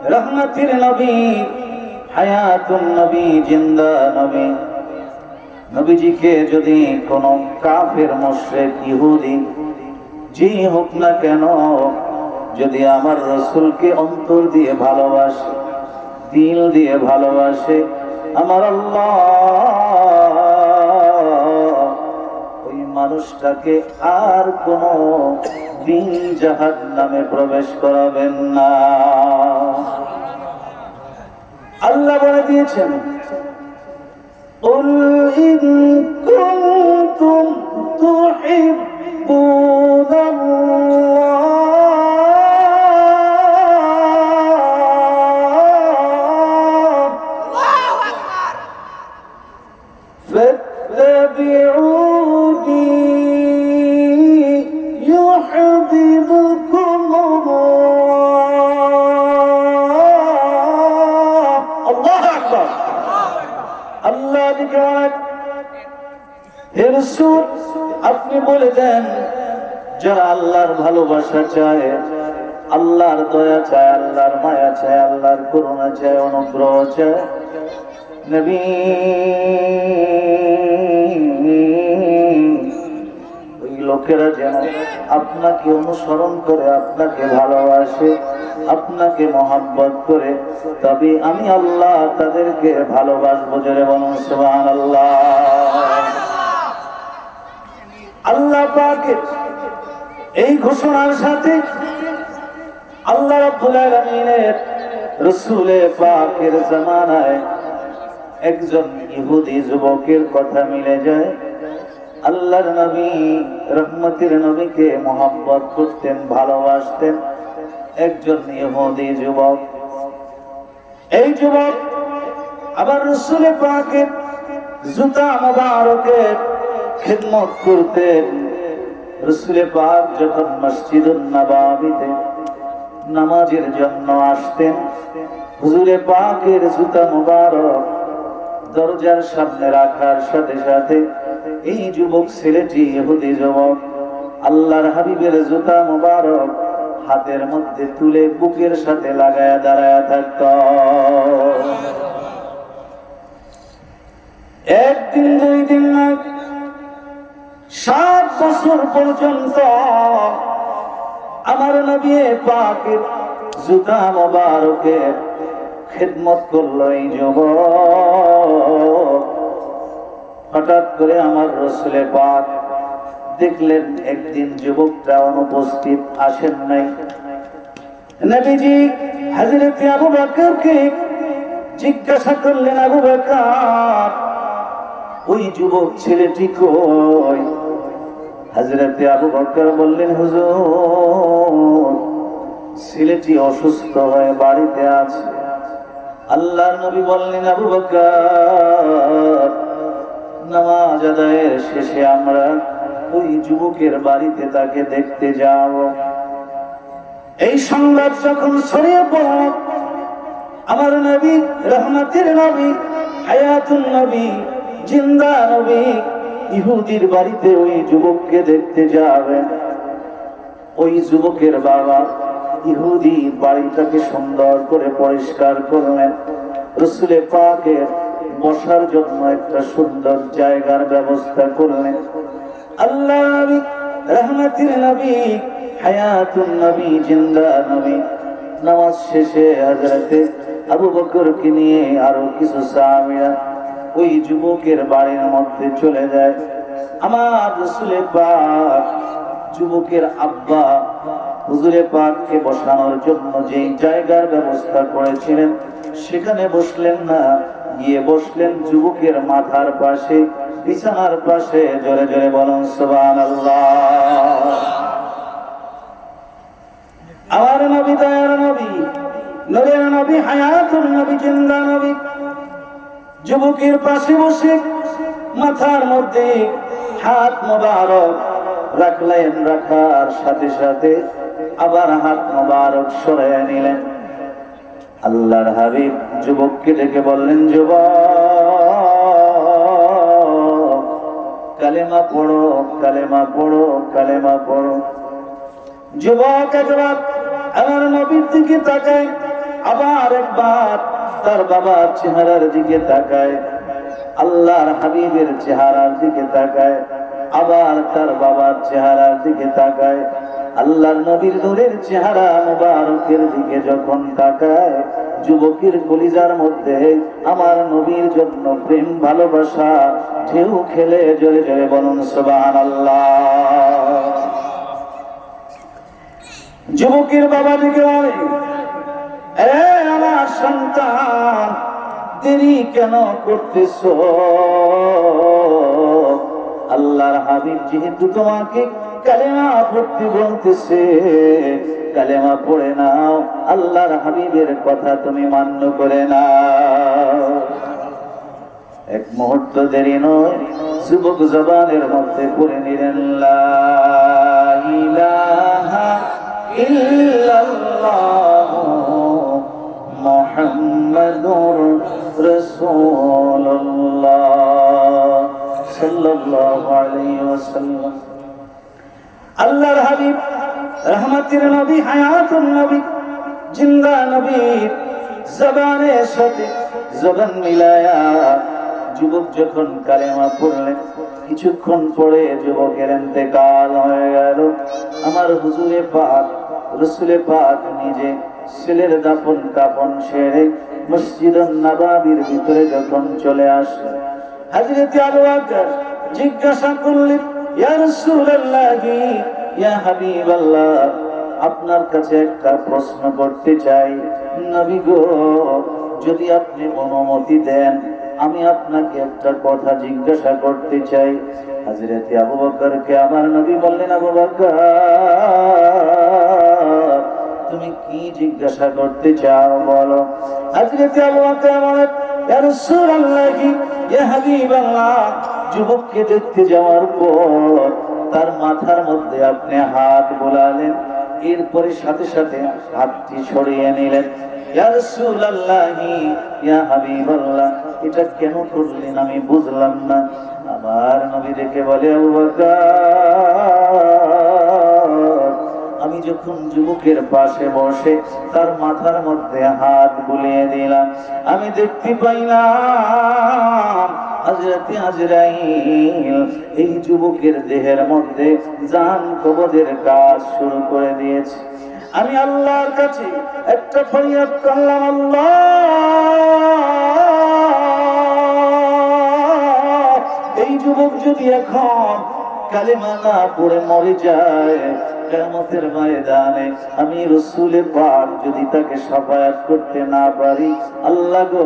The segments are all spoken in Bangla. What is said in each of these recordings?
রহমতের নবী, হায়াতুন নবী, জিন্দা নবী। নবীজিকে যদি কোনো কাফের, মুশরিক, ইহুদি যে হোক না কেন, যদি আমার রাসূলকে অন্তর দিয়ে ভালোবাসে, দিল দিয়ে ভালোবাসে, আমার আল্লাহ ওই মানুষটাকে আর কোনো দিন জাহান্নামে প্রবেশ করাবেন না। আল্লাহ বলে দিয়েছেন, قل إن كنتم تحبون فاتبعوني يحببكم الله। الله أكبر। আল্লাহ হে রাসূল, আপনি বলে দেন, যারা আল্লাহর ভালোবাসা চায়, আল্লাহর দয়া চায়, আল্লাহর মায়া চায়, আল্লাহর করুণা চায়, অনুগ্রহ চায়, নবী ওই লোকেরা যেন আপনাকে অনুসরণ করে, আপনাকে ভালোবাসে, আপনাকে মহব্বত করে, তবে আমি আল্লাহ তাদেরকে ভালোবাসবো। জোরে বলুন সুবহানাল্লাহ। আল্লাহ পাকের এই ঘোষণার সাথে আল্লাহ রাব্বুল আলামিনের রাসূল পাকের জামানায় একজন ইহুদি যুবকের কথা মিলে যায়। আল্লাহর নবী, রহমতের নবীকে মহব্বত করতেন, ভালোবাসতেন একজন ইহুদি যুবক। এই যুবক আবার রাসূল পাকের জুতা মুবারকের খিদমত করতেন। রাসূল পাক যখন মসজিদুন নববীতে নামাজের জন্য আসতেন, হুজুরে পাকের জুতা মুবারক দরজার সামনে রাখার সাথে সাথে এই যুবক ছেলেটি, ইহুদি যুবক, আল্লাহর হাবিবের জুতা মুবারক হাতের মধ্যে তুলে বুকের সাথে লাগায়া দাঁড়ায়া থাকত। একদিন, দুই দিন নয়, 7 বছর পর্যন্ত আমার নবী পাকের জুতা মুবারকের খিদমত করলো এই যুবক। হঠাৎ করে আমার রাসূল পাক দেখলেন একদিন যুবকটা অনুপস্থিত, আসেন নাই। নবীজি হযরত আবু বকরকে জিজ্ঞাসা করলেন, আবু বকর, ওই যুবক ছেলেটি কই? হযরত আবু বকর বললেন, হুজুর, ছেলেটি অসুস্থ হয়ে বাড়িতে আছে। আল্লাহর নবী বললেন, আবু বকর, নামাজ আদায়ের শেষে আমরা ওই যুবকের বাড়িতে তাকে দেখতে যাব। এই সংবাদ যখন ছড়িয়ে পড়ল, আমার নবী, রহমতের নবী, হায়াতুন নবী, জিন্দা নবী ইহুদির বাড়িতে ওই যুবককে দেখতে যাবেন। ওই যুবকের বাবা ইহুদি বাড়িটাকে সুন্দর করে পরিষ্কার করলেন। রাসূল পাকের বসার জন্য একটা সুন্দর জায়গার ব্যবস্থা করলেন। আল্লাহ নবী, রহমতের নবী, হায়াতুন নবী, জিন্দা নবী নামাজ শেষে হযরতে আবু বকরকে নিয়ে আরো কিছু সাহাবীরা ওই যুবকের বাড়ির মধ্যে চলে যায়। আমার রাসূল পাক যুবকের আব্বা হুজুরে পাককে বসানোর জন্য যেই জায়গার ব্যবস্থা করেছিলেন সেখানে বসলেন না, গিয়ে বসলেন যুবকের মাথার পাশে, বিছানার পাশে। জোরে জোরে বলুন সুবহানাল্লাহ। আমার নবী, দয়ার নবী, নূরের নবী, হায়াতুন নবী, জিন্দা নবী যুবকের পাশে বসে মাথার মধ্যে হাত মোবারক রাখলেন। রাখার সাথে সাথে আবার হাত মোবারক সরাইয়া নিলেন। আল্লাহর হাবিব যুবককে ডেকে বললেন, যুবক, কালেমা পড়ো, কালেমা পড়ো, কালেমা পড়ো। যুবক একবার আমার নবীর দিকে তাকায়, আবার একবার তার বাবার চেহারার দিকে তাকায়, আল্লাহর হাবিবের চেহারার দিকে তাকায়, আবার তার বাবার চেহারার দিকে তাকায়, আল্লাহর নবীর নূরের চেহারা মুবারকের দিকে যখন তাকায়, যুবকের কলিজার মধ্যে আমার নবীর জন্য প্রেম ভালোবাসা ঢেউ খেলে জোরে জোরে বলুন সুবহানাল্লাহ। যুবকের বাবা দিকে বলে, এ আমার সন্তান, দেরি কেন করতেছো? আল্লাহর হাবিব যেহেতু তোমাকে কালেমা পড়তে বলতেছে, কালেমা পড়ে নাও, আল্লাহর হাবিবের কথা তুমি মান্য করে নাও। এক মুহূর্ত দেরি নয়, যুবক জবানের মধ্যে পড়ে নিলেন লা ইলাহা ইল্লাল্লাহ মুহাম্মাদুর রাসূলুল্লাহ সাল্লাল্লাহু আলাইহি ওয়াসাল্লাম। আল্লাহর হাবিব রহমতের নবী, হায়াতুন নবী, জিন্দা নবী, জবানের সাথে জবান মিলায়া যুবক যখন কালেমা পড়লেন, কিছুক্ষণ পরে যুবকের ইন্তেকাল হয়ে গেল। আমার হুজুরে পাক রাসূলে পাক নিজে ছেলের দাফন কাফন সেরে মসজিদুন নববীর ভিতরে যখন চলে আসলেন, হযরত আবু বকর জিজ্ঞাসা করলেন, ইয়া রাসূলুল্লাহ, ইয়া হাবিবাল্লাহ, আপনার কাছে একটা প্রশ্ন করতে চাই। নবী গো, যদি আপনি অনুমতি দেন, আমি আপনাকে একটা কথা জিজ্ঞাসা করতে চাই। হযরত আবু বকরকে আমার নবী বললেন, আবু বকর, তুমি কি জিজ্ঞাসা করতে চাও বলো। হযরত আবু বকর বলেন, ইয়া রাসূলুল্লাহ, ইয়া হাবিবাল্লাহ, যুবককে দেখতে যাওয়ার পর তার মাথার মধ্যে আপনি হাত বোলালেন, এরপরে সাথে সাথে হাতটি সরিয়ে নিলেন। ইয়া রাসূলুল্লাহ, ইয়া হাবিবাল্লাহ, এটা কেন করলেন আমি বুঝলাম না। আমার নবী দেখে বলে, আবু বকর, আমি যখন যুবকের পাশে বসে তার মাথার মধ্যে হাত বুলিয়ে দিলাম, আমি দেখতে পাইলাম হযরত আজরাইল এই যুবকের দেহের মধ্যে জান কবজের কাজ শুরু করে দিয়েছে। আমি আল্লাহর কাছে একটা ফরিয়াদ করলাম, আল্লাহ, এই যুবক যদি এখন কালেমা না পড়ে মরে যায়, কিয়ামতের ময়দানে আমি রাসূলের পাক যদি তাকে শাফায়াত করতে না পারি, আল্লাহ গো,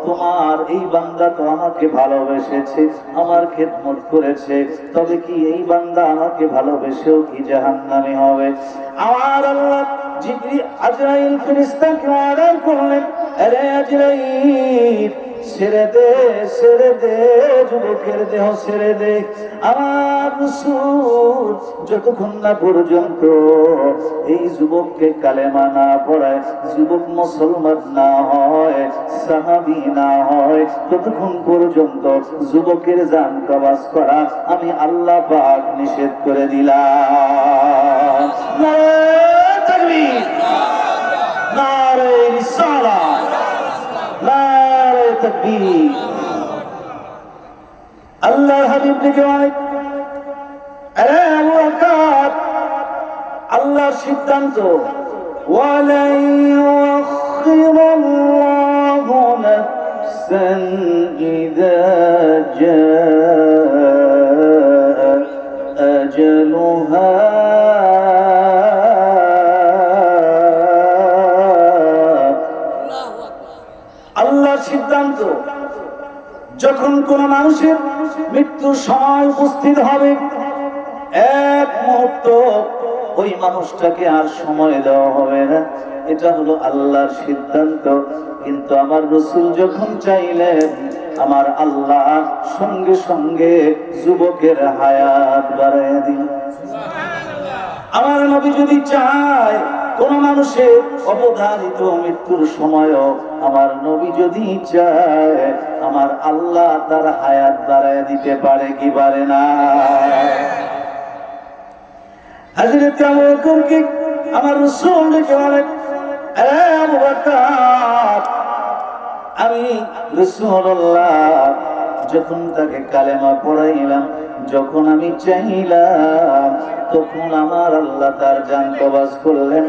তোমার এই বান্দা তো আমাকে ভালোবেসেছে, আমার খেদমত করেছে, তবে কি এই বান্দা আমাকে ভালোবেসেও কি জাহান্নামী হবে? আমার আল্লাহ জিবরিল আজরাইল ফেরেশতাকে অর্ডার করলেন, আরে আজরাইল, ছেড়ে দে, ছেড়ে দে, যুবকের দেহ ছেড়ে দে। আমার রাসূল যতক্ষণ না পর্যন্ত এই যুবককে কালেমা না পড়ায়, যুবক মুসলমান না হয়, সাহাবী না হয়, ততক্ষণ পর্যন্ত যুবকের জান কবজ করা আমি আল্লাহ পাক নিষেধ করে দিলাম। নারে তাকবীর, নারে রিসালাত, নারে তাকবীর। আল্লাহর হাবিব থেকে অনেক, আরে আবু বকর, আল্লাহর সিদ্ধান্ত, ওয়ালাই ইউআখিরুল্লাহু নাফসান ইযা জাআ আজালুহা, আল্লাহর সিদ্ধান্ত, যখন কোন মানুষের মৃত্যুর সময় উপস্থিত হবে, এক মুহূর্ত ওই মানুষটাকে আর সময় দেওয়া হবে না, এটা হলো আল্লাহর সিদ্ধান্ত। কিন্তু আমার রাসূল যখন চাইলেন, আমার আল্লাহ সঙ্গে সঙ্গে যুবকের হায়াত বাড়াইয়া দিলেন। আমার নবী যদি চায় কোন মানুষের অবধারিত মৃত্যুর সময়ও, আমার নবী যদি চায়, আমার আল্লাহ তার হায়াত বাড়াইয়া দিতে পারে কি পারে না? হযরত আবু বকরকে আমার রাসূল ডেকে বলেন, আবু বকর, আমি রাসূলুল্লাহ যখন তাকে কালেমা পড়াইলাম, যখন আমি চাইলাম, তখন আমার আল্লাহ তার জান কবজ করলেন।